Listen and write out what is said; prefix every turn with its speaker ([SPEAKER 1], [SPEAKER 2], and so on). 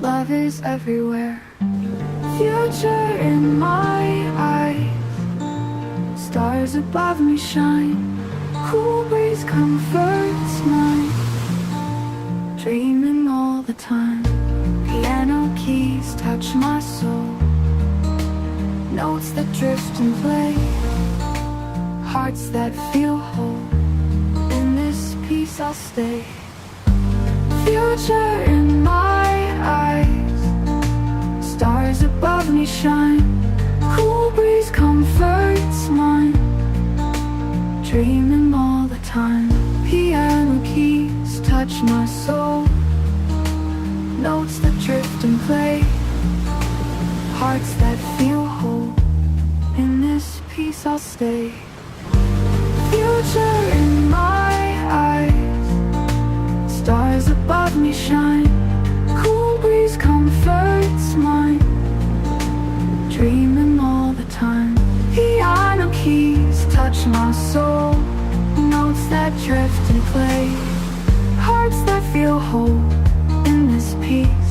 [SPEAKER 1] Love is everywhere. Future in my eyes. Stars above me shine. Cool breeze comforts mine. Dreaming all the time. Piano keys touch my soul. Notes that drift and play. Hearts that feel whole. In this peace I'll stay. Future in my eyes. Stars above me shine. Cool breeze comforts mine. Dreaming all the time. Piano keys touch my soul. Notes that drift and play. Hearts that feel whole. In this peace I'll stay. Future in my eyes. Stars above me shine. Cool breeze comforts mine. Dreaming all the time. Piano keys touch my soul. Notes that drift and play. Hearts that feel whole. In this peace